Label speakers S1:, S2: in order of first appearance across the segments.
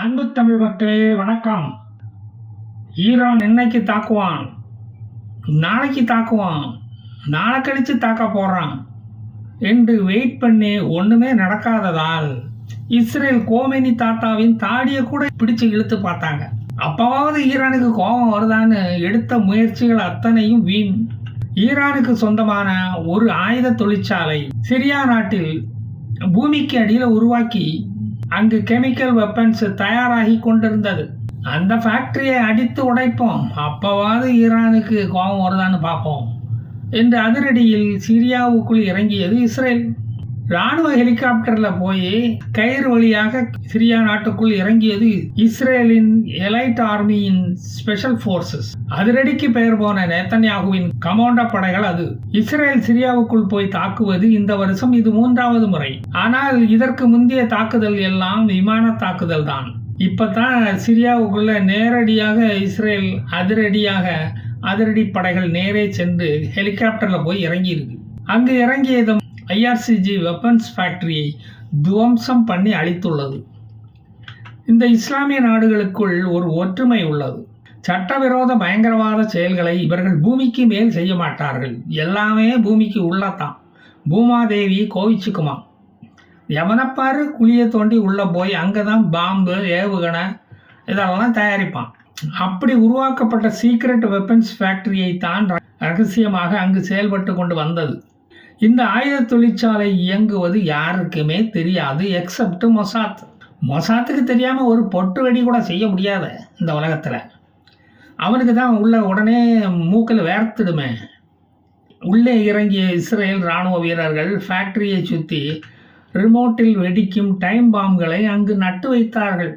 S1: அன்பு தமிழ் மக்களே வணக்கம். ஈரான் இன்னைக்கு தாக்குவான், நாளைக்கு தாக்குவான், நாளை கழிச்சு தாக்க போறான் என்று வெயிட் பண்ணி ஒண்ணுமே நடக்காததால் இஸ்ரேல் கோமெனி தாத்தாவின் தாடியை கூட பிடிச்சு இழுத்து பார்த்தாங்க. அப்பவாவது ஈரானுக்கு கோபம் வருதான்னு எடுத்த முயற்சிகள் அத்தனையும் வீண். ஈரானுக்கு சொந்தமான ஒரு ஆயுத தொழிற்சாலை சிரியா நாட்டில் பூமிக்கு அடியில் உருவாக்கி அங்கு கெமிக்கல் வெப்பன்ஸ் தயாராகி கொண்டிருந்தது. அந்த ஃபேக்டரியை அடித்து உடைப்போம், அப்பவாவது ஈரானுக்கு கோபம் வருதான்னு பார்ப்போம் என்று அதிரடியில் சிரியாவுக்குள் இறங்கியது இஸ்ரேல். இராணுவ ஹெலிகாப்டரில் போய் கயிறு வழியாக சிரியா நாட்டுக்குள் இறங்கியது இஸ்ரேலின் எலைட் ஆர்மியின் ஸ்பெஷல் போர்சஸ். அதிரடிக்கு பெயர் போன நேத்தன்யாகுவின் கமாண்டோ படைகள் அது. இஸ்ரேல் சிரியாவுக்குள் போய் தாக்குவது இந்த வருஷம் இது 3வது முறை. ஆனால் இதற்கு முந்தைய தாக்குதல் எல்லாம் விமான தாக்குதல் தான். இப்பதான் சிரியாவுக்குள்ள நேரடியாக இஸ்ரேல் அதிரடி படைகள் நேரே சென்று ஹெலிகாப்டர்ல போய் இறங்கி இருக்கு. அங்கு இறங்கியதும் ஐஆர்சிஜி வெப்பன்ஸ் ஃபேக்டரியை துவம்சம் பண்ணி அழித்துள்ளது. இந்த இஸ்லாமிய நாடுகளுக்குள் ஒரு ஒற்றுமை உள்ளது. சட்டவிரோத பயங்கரவாத செயல்களை இவர்கள் பூமிக்கு மேல் செய்ய மாட்டார்கள். எல்லாமே பூமிக்கு உள்ளதான். பூமாதேவி கோவிச்சுக்குமா, எவனப்பாரு குழியை தோண்டி உள்ள போய் அங்கதான் பாம்பு ஏவுகணை இதெல்லாம் தயாரிப்பான். அப்படி உருவாக்கப்பட்ட சீக்ரெட் வெப்பன்ஸ் ஃபேக்டரியை தான் ரகசியமாக அங்கு செயல்பட்டு கொண்டு வந்தது. இந்த ஆயுத தொழிற்சாலை இயங்குவது யாருக்குமே தெரியாது, எக்ஸப்ட் மொசாத். மொசாத்துக்கு தெரியாம ஒரு பொட்டு வெடி கூட செய்ய முடியாத இந்த உலகத்துல. அவனுக்கு தான் உள்ள உடனே மூக்கில் வேர்த்துடுமே. உள்ளே இறங்கிய இஸ்ரேல் இராணுவ வீரர்கள் ஃபேக்டரியை சுற்றி ரிமோட்டில் வெடிக்கும் டைம் பாம்களை அங்கு நட்டு வைத்தார்கள்.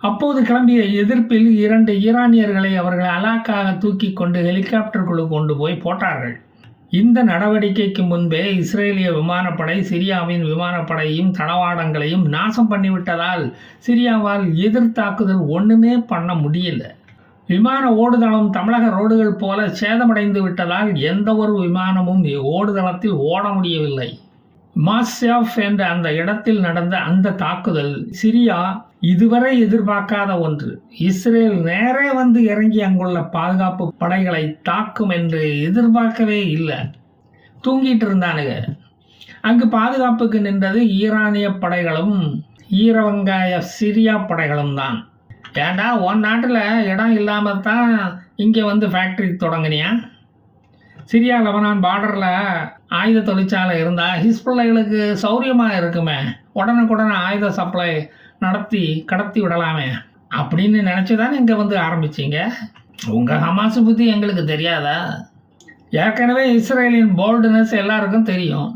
S1: அப்போது கிளம்பிய எதிர்ப்பில் 2 ஈரானியர்களை அவர்கள் அலாக்காக தூக்கி கொண்டு ஹெலிகாப்டருக்குள்ளே கொண்டு போய் போட்டார்கள். இந்த நடவடிக்கைக்கு முன்பே இஸ்ரேலிய விமானப்படை சிரியாவின் விமானப்படையும் தளவாடங்களையும் நாசம் பண்ணிவிட்டதால் சிரியாவால் எதிர்த்தாக்குதல் ஒன்றுமே பண்ண முடியல. விமான ஓடுதளம் தமிழக ரோடுகள் போல சேதமடைந்து விட்டதால் எந்த ஒரு விமானமும் ஓடுதளத்தில் ஓட முடியவில்லை. மாஸ்யாஃப் என்ற அந்த இடத்தில் நடந்த அந்த தாக்குதல் சிரியா இதுவரை எதிர்பார்க்காத ஒன்று. இஸ்ரேல் நேரே வந்து இறங்கி அங்குள்ள பாதுகாப்பு படைகளை தாக்கும் என்று எதிர்பார்க்கவே இல்லை. தூங்கிட்டு இருந்தானுங்க. அங்கு பாதுகாப்புக்கு நின்றது ஈரானிய படைகளும் ஈரவங்காய சிரியா படைகளும் தான். ஏண்டா உன் நாட்டில் இடம் இல்லாமல் தான் இங்கே வந்து ஃபேக்ட்ரி தொடங்கினியா? சிரியா லெபனான் பார்டரில் ஆயுத தொழிற்சாலை இருந்தால் ஹிஸ்புல்லாகளுக்கு சௌரியமாக இருக்குமே, உடனுக்குடனே ஆயுத சப்ளை கடத்தி விடலாமே அப்படின்னு நினச்சி தானே இங்கே வந்து ஆரம்பிச்சிங்க. உங்கள் ஹமாஸ் புத்தி எங்களுக்கு தெரியாதா? ஏற்கனவே இஸ்ரேலின் போல்டுனஸ் எல்லாருக்கும் தெரியும்.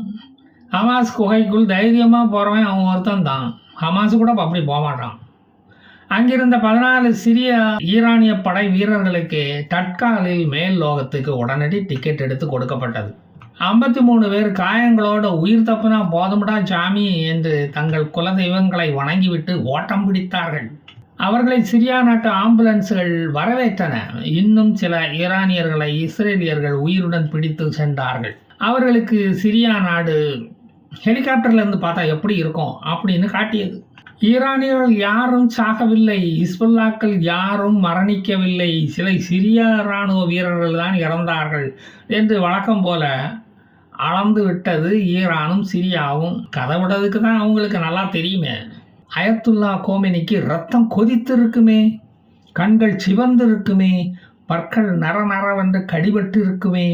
S1: ஹமாஸ் குகைக்குள் தைரியமாக போகிறவன் அவன் ஒருத்தன் தான். ஹமாஸ் கூட அப்படி போக மாட்டான். அங்கிருந்த 14 சிரிய ஈரானிய படை வீரர்களுக்கு தட்காலில் மேல் லோகத்துக்கு உடனடி டிக்கெட் எடுத்து கொடுக்கப்பட்டது. 53 பேர் காயங்களோட உயிர் தப்புனா போதும்டா சாமி என்று தங்கள் குலதெய்வங்களை வணங்கிவிட்டு ஓட்டம் பிடித்தார்கள். அவர்களை சிரியா நாட்டு ஆம்புலன்ஸ்கள் வரவேற்றன. இன்னும் சில ஈரானியர்களை இஸ்ரேலியர்கள் உயிருடன் பிடித்து சென்றார்கள். அவர்களுக்கு சிரியா நாடு ஹெலிகாப்டர்லேருந்து பார்த்தா எப்படி இருக்கும் அப்படின்னு காட்டியது. ஈரானியர்கள் யாரும் சாகவில்லை, ஹிஸ்புல்லாக்கள் யாரும் மரணிக்கவில்லை, சில சிரியா இராணுவ வீரர்கள் தான் இறந்தார்கள் என்று வழக்கம் போல அளந்து விட்டது ஈரானும் சிரியாவும். கதை விடுறதுக்கு தான் அவங்களுக்கு நல்லா தெரியுமே. அயத்துல்லா கோமெனிக்கு ரத்தம் கொதித்திருக்குமே, கண்கள் சிவந்து இருக்குமே, பற்கள் நரவென்று கடிபட்டு இருக்குமே,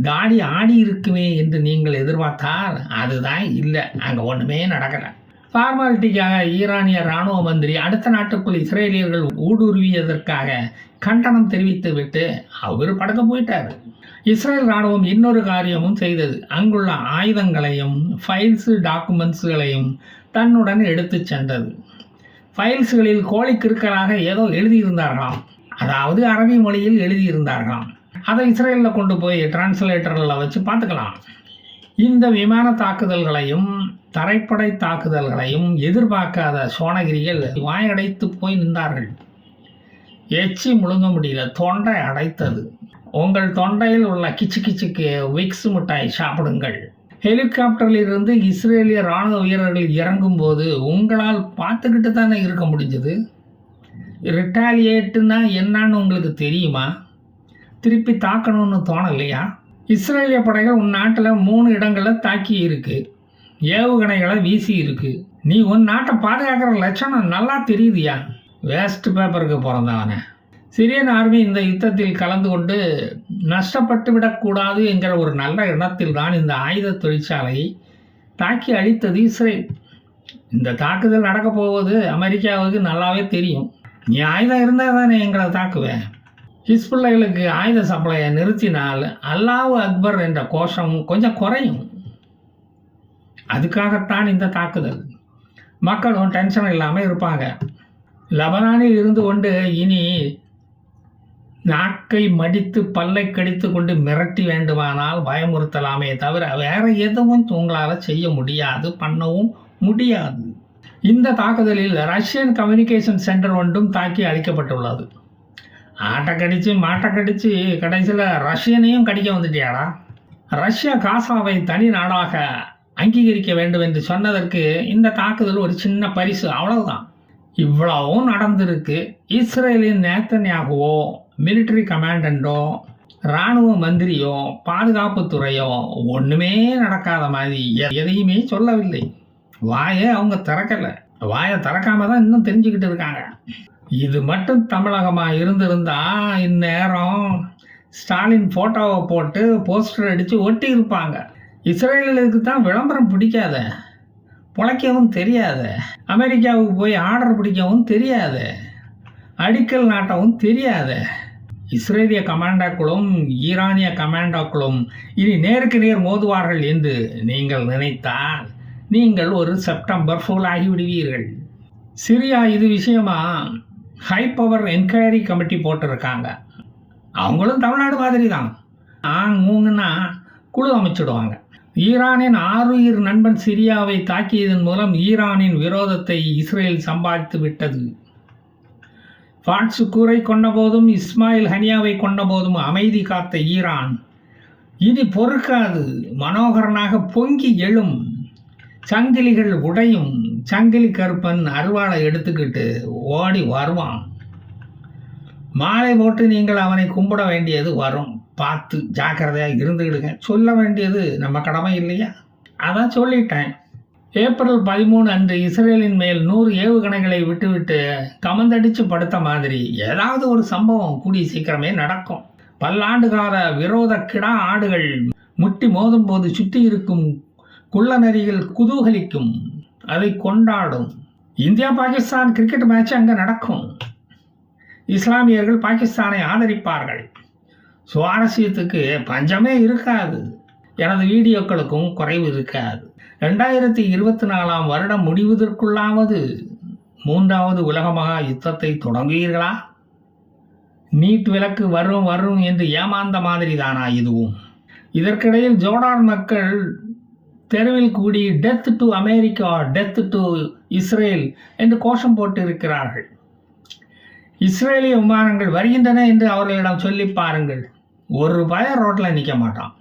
S1: தாடி ஆடி இருக்குமே என்று நீங்கள் எதிர்பார்த்தால் அதுதான் இல்லை. அங்கே ஒன்றுமே நடக்கலை. ஃபார்மாலிட்டிக்காக ஈரானிய இராணுவ மந்திரி அடுத்த நாட்டுக்குள் இஸ்ரேலியர்கள் ஊடுருவியதற்காக கண்டனம் தெரிவித்து விட்டு அவர் படுக்க போயிட்டார். இஸ்ரேல் இராணுவம் இன்னொரு காரியமும் செய்தது. அங்குள்ள ஆயுதங்களையும் டாக்குமெண்ட்ஸ்களையும் தன்னுடன் எடுத்து சென்றது. ஃபைல்ஸ்களில் கோழிக்கிருக்கலாக ஏதோ எழுதியிருந்தார்களாம், அதாவது அரபி மொழியில் எழுதியிருந்தார்களாம். அதை இஸ்ரேலில் கொண்டு போய் டிரான்ஸ்லேட்டரில் வச்சு பார்த்துக்கலாம். இந்த விமான தாக்குதல்களையும் தரைப்படை தாக்குதல்களையும் எதிர்பார்க்காத சோனகிரிகள் வாயடைத்து போய் நின்றார்கள். எச்சி முழுங்க முடியல, தொண்டை அடைத்தது. உங்கள் தொண்டையில் உள்ள கிச்சு கிச்சுக்கு விக்ஸ் மிட்டாய் சாப்பிடுங்கள். ஹெலிகாப்டரில் இருந்து இஸ்ரேலிய இராணுவ வீரர்கள் இறங்கும்போது உங்களால் பார்த்துக்கிட்டு தானே இருக்க முடிஞ்சது. ரிட்டாலியேட்டுன்னா என்னன்னு உங்களுக்கு தெரியுமா? திருப்பி தாக்கணும்னு தோணலையா? இஸ்ரேலிய படைகள் உன் நாட்டில் 3 இடங்களில் தாக்கி இருக்கு, ஏவுகணைகளை வீசி இருக்கு. நீ உன் நாட்டை பாதுகாக்கிற லட்சணம் நல்லா தெரியுதியா? வேஸ்ட் பேப்பருக்கு பிறந்தவனே. சிரியன் ஆர்மி இந்த யுத்தத்தில் கலந்து கொண்டு நஷ்டப்பட்டு விடக்கூடாது என்கிற ஒரு நல்ல எண்ணத்தில் தான் இந்த ஆயுத தொழிற்சாலையை தாக்கி அழித்தது இஸ்ரேல். இந்த தாக்குதல் நடக்கப் போவது அமெரிக்காவுக்கு நல்லாவே தெரியும். நீ ஆயுதம் இருந்தால் தானே எங்களை தாக்குவேன். ஹிஸ்புல்லாக்களுக்கு ஆயுத சப்ளையை நிறுத்தினால் அல்லாஹ் அக்பர் என்ற கோஷம் கொஞ்சம் குறையும். அதுக்காகத்தான் இந்த தாக்குதல். மக்களும் டென்ஷன் இல்லாமல் இருப்பாங்க. லெபனானில் இருந்து கொண்டு இனி நாக்கை மடித்து பல்லை கடித்து கொண்டு மிரட்டி வேண்டுமானால் பயமுறுத்தலாமே தவிர வேற எதுவும் உங்களால் செய்ய முடியாது, பண்ணவும் முடியாது. இந்த தாக்குதலில் ரஷ்யன் கம்யூனிகேஷன் சென்டர் ஒன்றும் தாக்கி அழிக்கப்பட்டுள்ளது. ஆட்டை கடித்து மாட்டை கடித்து கடைசியில் ரஷ்யனையும் கடிக்க வந்துட்டியாடா. ரஷ்யா காசாவை தனி நாடாக அங்கீகரிக்க வேண்டும் என்று சொன்னதற்கு இந்த தாக்குதல் ஒரு சின்ன பரிசு, அவ்வளவுதான். இவ்வளவும் நடந்திருக்கு. இஸ்ரேலின் நேத்தன்யாகுவோ, மிலிட்ரி கமாண்டண்டோ, இராணுவ மந்திரியோ, பாதுகாப்புத்துறையோ ஒன்றுமே நடக்காத மாதிரி எதையுமே சொல்லவில்லை. வாயை அவங்க திறக்கலை. வாயை திறக்காம தான் இன்னும் தெரிஞ்சுக்கிட்டு இருக்காங்க. இது மட்டும் தமிழகமாக இருந்திருந்தா இந்நேரம் ஸ்டாலின் ஃபோட்டோவை போட்டு போஸ்டர் அடித்து ஒட்டி இருப்பாங்க. இஸ்ரேலுக்கு தான் விளம்பரம் பிடிக்காத, பிழைக்கவும் தெரியாத, அமெரிக்காவுக்கு போய் ஆர்டர் பிடிக்கவும் தெரியாத, அடிக்கல் நாட்டவும் தெரியாத இஸ்ரேலிய கமாண்டோக்களும் ஈரானிய கமாண்டோக்களும் இனி நேருக்கு நேர் மோதுவார்கள் என்று நீங்கள் நினைத்தால் நீங்கள் ஒரு செப்டம்பர் ஃபுல் ஆகிவிடுவீர்கள். சிரியா இது விஷயமா ஹை பவர் என்கொயரி கமிட்டி போட்டிருக்காங்க. அவங்களும் தமிழ்நாடு மாதிரி தான். மூணுன்னா குழு அமைச்சிடுவாங்க. ஈரானின் ஆருயிர் நண்பன் சிரியாவை தாக்கியதன் மூலம் ஈரானின் விரோதத்தை இஸ்ரேல் சம்பாதித்து விட்டது. ஃபாட்சுக்கூரை கொண்ட போதும் இஸ்மாயில் ஹனியாவை கொண்ட போதும் அமைதி காத்த ஈரான் இனி பொறுக்காது. மனோகரனாக பொங்கி எழும். சங்கிலிகள் உடையும். சங்கிலி கருப்பன் அருவாளை எடுத்துக்கிட்டு ஓடி வருவான். மாலை போட்டு நீங்கள் அவனை கும்பிட வேண்டியது வரும். பார்த்து ஜாக்கிரதையாக இருந்துக்கிடுங்க. சொல்ல வேண்டியது நம்ம கடமை இல்லையா? அதான் சொல்லிட்டேன். ஏப்ரல் 13 அன்று இஸ்ரேலின் மேல் 100 ஏவுகணைகளை விட்டுவிட்டு கமந்தடிச்சு படுத்த மாதிரி ஏதாவது ஒரு சம்பவம் கூடிய சீக்கிரமே நடக்கும். பல்லாண்டு கால விரோத கிடா ஆடுகள் முட்டி மோதும் போது சுற்றி இருக்கும் குள்ளநரிகள் குதூகலிக்கும், அதை கொண்டாடும். இந்தியா பாகிஸ்தான் கிரிக்கெட் மேட்ச் அங்கே நடக்கும். இஸ்லாமியர்கள் பாகிஸ்தானை ஆதரிப்பார்கள். சுவாரஸ்யத்துக்கு பஞ்சமே இருக்காது. எனது வீடியோக்களுக்கும் குறைவு இருக்காது. 2024 வருடம் முடிவதற்குள்ளாவது 3வது உலக மகா யுத்தத்தை தொடங்குவீர்களா? நீட் விலக்கு வரும் வரும் என்று ஏமாந்த மாதிரி தானா இதுவும்? இதற்கிடையில் ஜோர்டான் மக்கள் தெருவில் கூடி death to America, death to Israel என்று கோஷம் போட்டு இருக்கிறார்கள். இஸ்ரேலிய விமானங்கள் வருகின்றன என்று அவர்களிடம் சொல்லி பாருங்கள். ஒரு பய ரோட்டில் நிற்க மாட்டான்.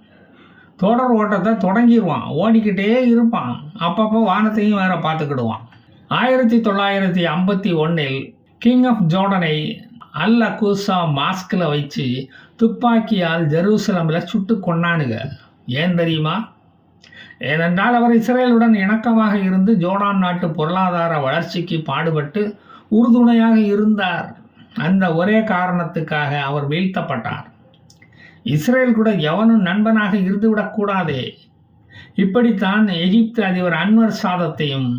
S1: தொடர் ஓட்டத்தை தொடங்கிடுவான், ஓடிக்கிட்டே இருப்பான். அப்பப்போ வானத்தையும் வேற பார்த்துக்கிடுவான். 1951 கிங் ஆஃப் ஜோர்டனை அல் அக்கூசா மாஸ்கில் வச்சு துப்பாக்கியால் ஜெருசலமில் சுட்டு கொன்னானுங்க. ஏன் தெரியுமா? ஏனென்றால் அவர் இஸ்ரேலுடன் இணக்கமாக இருந்து ஜோர்டான் நாட்டு பொருளாதார வளர்ச்சிக்கு பாடுபட்டு உறுதுணையாக இருந்தார். அந்த ஒரே காரணத்துக்காக அவர் வீழ்த்தப்பட்டார். இஸ்ரேல் கூட எவனும் நண்பனாக இருந்துவிடக்கூடாதே. இப்படித்தான் எகிப்து அதிபர் அன்வர் சாதத்தையும்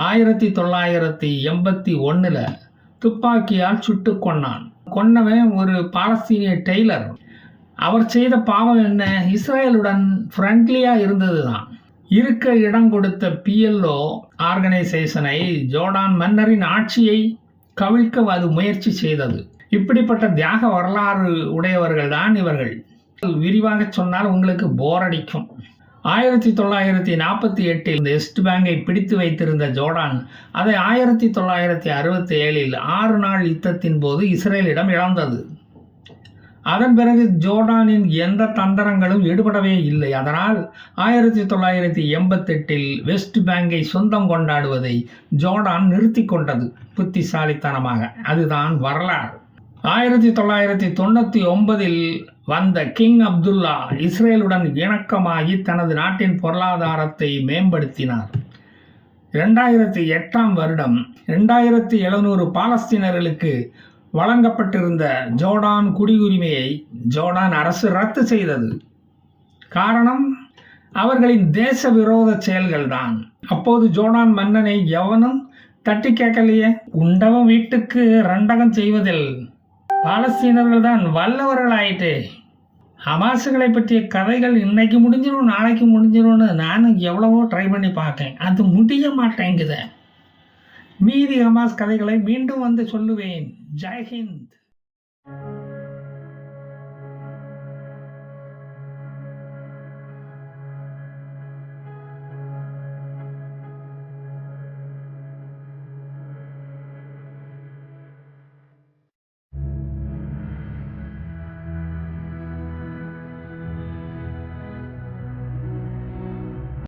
S1: 1981 துப்பாக்கியால் சுட்டு கொன்னான். கொன்னவன் ஒரு பாலஸ்தீனிய டெய்லர். அவர் செய்த பாவம் என்ன? இஸ்ரேலுடன் ஃப்ரெண்ட்லியாக இருந்தது தான். இருக்க இடம் கொடுத்த PLO ஆர்கனைசேஷனை ஜோர்டான் மன்னரின் ஆட்சியை கவிழ்க்க அது முயற்சி செய்தது. இப்படிப்பட்ட தியாக வரலாறு உடையவர்கள் தான் இவர்கள். விரிவாக சொன்னால் உங்களுக்கு போர் அடிக்கும். 1948 வெஸ்ட் பேங்கை பிடித்து வைத்திருந்த ஜோர்டான் அதை 1967 6 நாள் யுத்தத்தின் போது இஸ்ரேலிடம் இழந்தது. அதன் பிறகு ஜோர்டானின் எந்த தந்திரங்களும் எடுபடவே இல்லை. அதனால் 1988 வெஸ்ட் பேங்கை சொந்தம் கொண்டாடுவதை ஜோர்டான் நிறுத்தி கொண்டது, புத்திசாலித்தனமாக. அதுதான் வரலாறு. 1999 வந்த கிங் அப்துல்லா இஸ்ரேலுடன் இணக்கமாகி தனது நாட்டின் பொருளாதாரத்தை மேம்படுத்தினார். 2008 வருடம் 2700 பாலஸ்தீனர்களுக்கு வழங்கப்பட்டிருந்த ஜோர்டான் குடியுரிமையை ஜோர்டான் அரசு ரத்து செய்தது. காரணம், அவர்களின் தேச விரோத செயல்கள்தான். அப்போது ஜோர்டான் மன்னனை எவனும் தட்டி கேட்கலையே. உண்டவன் வீட்டுக்கு ரெண்டகம் செய்வதில் பாலஸ்தீனர்கள் தான் வல்லவர்கள் ஆயிட்டு. ஹமாஸுகளை பற்றிய கதைகள் இன்னைக்கு முடிஞ்சிடும், நாளைக்கு முடிஞ்சிடும்னு நானும் எவ்வளவோ ட்ரை பண்ணி பார்க்கேன். அது முடிய மாட்டேங்குது. மீதி ஹமாஸ் கதைகளை மீண்டும் வந்து சொல்லுவேன். ஜெய் ஹிந்த்.